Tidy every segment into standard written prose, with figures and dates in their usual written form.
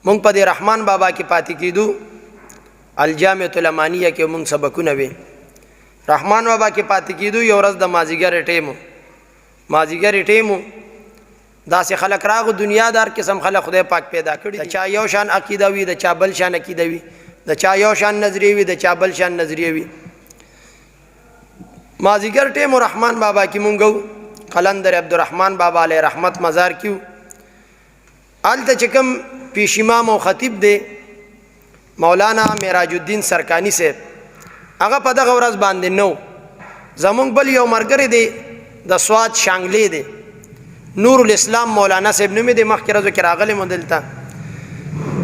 مونږ په دې رحمان بابا کې پاتې کېدو الجامعة الامانیه کې مونږ سبقونه وې رحمان بابا کې پاتې کېدو یو ورځ د مازیګر ټیمو داسې خلک راغو دنیادار قسم خلک خدای پاک پیدا کړي د چا یو شان عقیده وي د چا بل شان عقیده وي د چا یو شان نظریه وي د چا بل شان نظریه وي مازیګر ټیمو رحمان بابا کې مونږ قلندر عبدالرحمن بابا علیه رحمت مزار کیو هلته چې کوم پیش امام او خطیب دی مولانا معراج الدین سرکانی صاحب هغه په دغه ورځ باندې نو زمونږ بل یو ملګری دی د سوات شانګلې دی نور الاسلام مولانا صاحب نومې دی مخکې ورځو کې راغلی مو دلته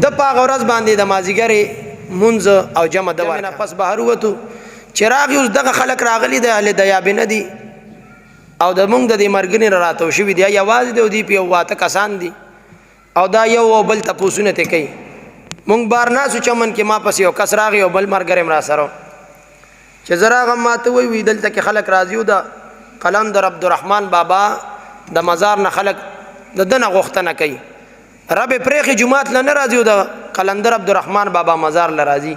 د په هغه ورځ باندې د مازدیګرې مونځ او جمع د نه پس بهر ووتو چې راغی اوس دغه خلک راغلي د اهل دیابینه دي او د مونږ د دې مرګنې راتاو شوي دي یوازې دی او دوی په یو واته کسان دي او دا یو او بل تپوسونه ته کوي مونږ بار ناسو چمن کې ما پس یو کس راغی او بل ملګری م راسره چې زه راغم ما ته وایي دلته کې خلک راځي او د قلندر عبدالرحمن بابا د مزار نه خلک د ده نه غوښتنه کوي رب پرېخي جومات له نه راځي او د قلندر عبدالرحمن بابا مزار له راځي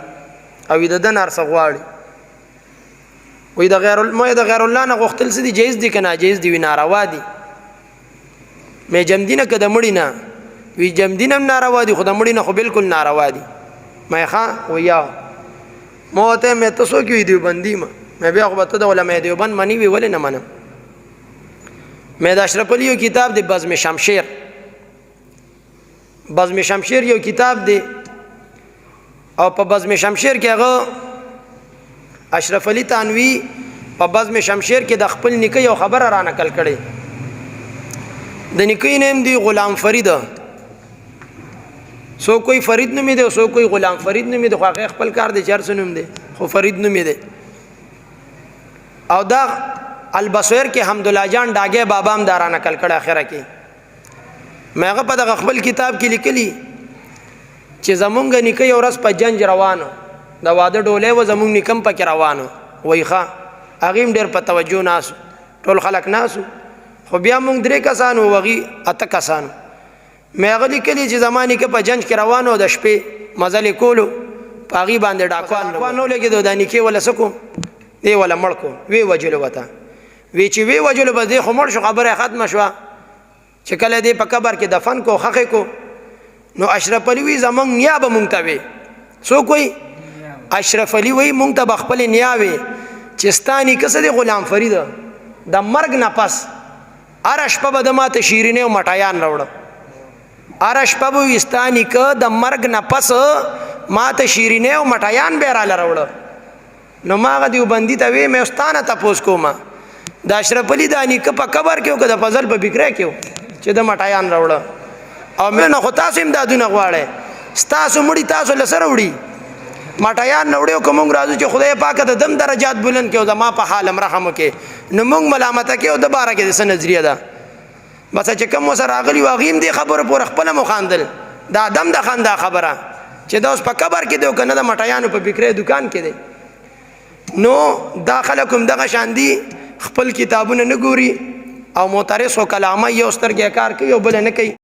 او د ده نه هر څه غواړي وایي د غیر الله نه غوښتل څه دي جایز دي که ناجایز دي وي ناروا دي مې جمدینه که د مړي نه وی جمدین هم ناروا دي خو د مړي نه خو بالکل ناروا دي مې ښه ویا ما ورته مې ته څوک وي دیوبندي ما مې بیا خو به ته د علماء دیوبند منې وي ولې نه منم مې د اشرف علي یو کتاب دی بزم شمشیر یو کتاب دی او په بزم شمشیر کې هغه اشرف علي تانوي په بزم شمشیر کې د خپل نیکه یو خبره را نقل کړې د نیکه نوم دی غلام فرید سو کوئی فرید نومې دی سو کوئی غلام فرید نومې دی خو هغه خپل کار دی چر څه نوم دی خو فرید نومې دی او دا البصیر کې حمدالله جان ډاګې بابا هم دارا نقل کړه اخره کې مې هغه په دغه خپل کتاب کې لیکلي چې زمونږ نیکه یو ورځ په جنج روانو د واده ډولۍ و زمونږ نیکه هم پکې روانو وایي ښه هغې هم ډېر په توجه ناسو ټول خلک ناسو خو بیا مونږ 3 کسان و هغې 8 کسان مې هغه لیکلي چې زما نیکه په جنج کې روانو د شپې مزلې کولو په هغې باندې ډاکوان نه ولګېدو دا نیکې وله څه کوم دی وله مړ کو وی وجلو ورته وی چې وی وجلو بس دی خو مړ شو خبره ختمه شوه چې کله دی په قبر کې دفن کو خښې کو نو اشرف علي وی زمونږ نیا به مونږ ته وی څوک وی اشرف علي وی مونږ ته به خپلې نیا وی چې ستا نیکه څه دی غلام فرید د مرګ نه پس هره شپه به د ماته شیرینې او مټایان راوړه هره شپه به وي ستا نیکه د مرګ نه پس ماته شیرینې او مټایان به یې راله راوړه نو ما هغه دیوبندي ته وی مې ستا نه تپوس کومه د اشرف علي دا نیکه په قبر کې و که د فضل په بکری کې و چې د مټایان راوړه او مې نه خو تاسو امدادونه غواړئ ستاسو مړي تاسو له سره وړي مټایان نه وړي او که مونږ راځو چې خدای پاکه د دم درجات بلند کړي او زما په حال هم رحم وکړي نو مونږ ملامته کوي او د باره کې د څه نظریه ده بس چې کوم ورسره راغلي و هغې هم دې خبرو پورې خپله مو خاندل دا دم د خندا خبره چې دا اوس په قبر کې دی او که نه د مټایانو په بکری دوکان کې دی نو دا خلک هم دغه شان دي خپل کتابونه نه ګوري او معترض و کلامه یو سترګې کار کوي او بله نه کوي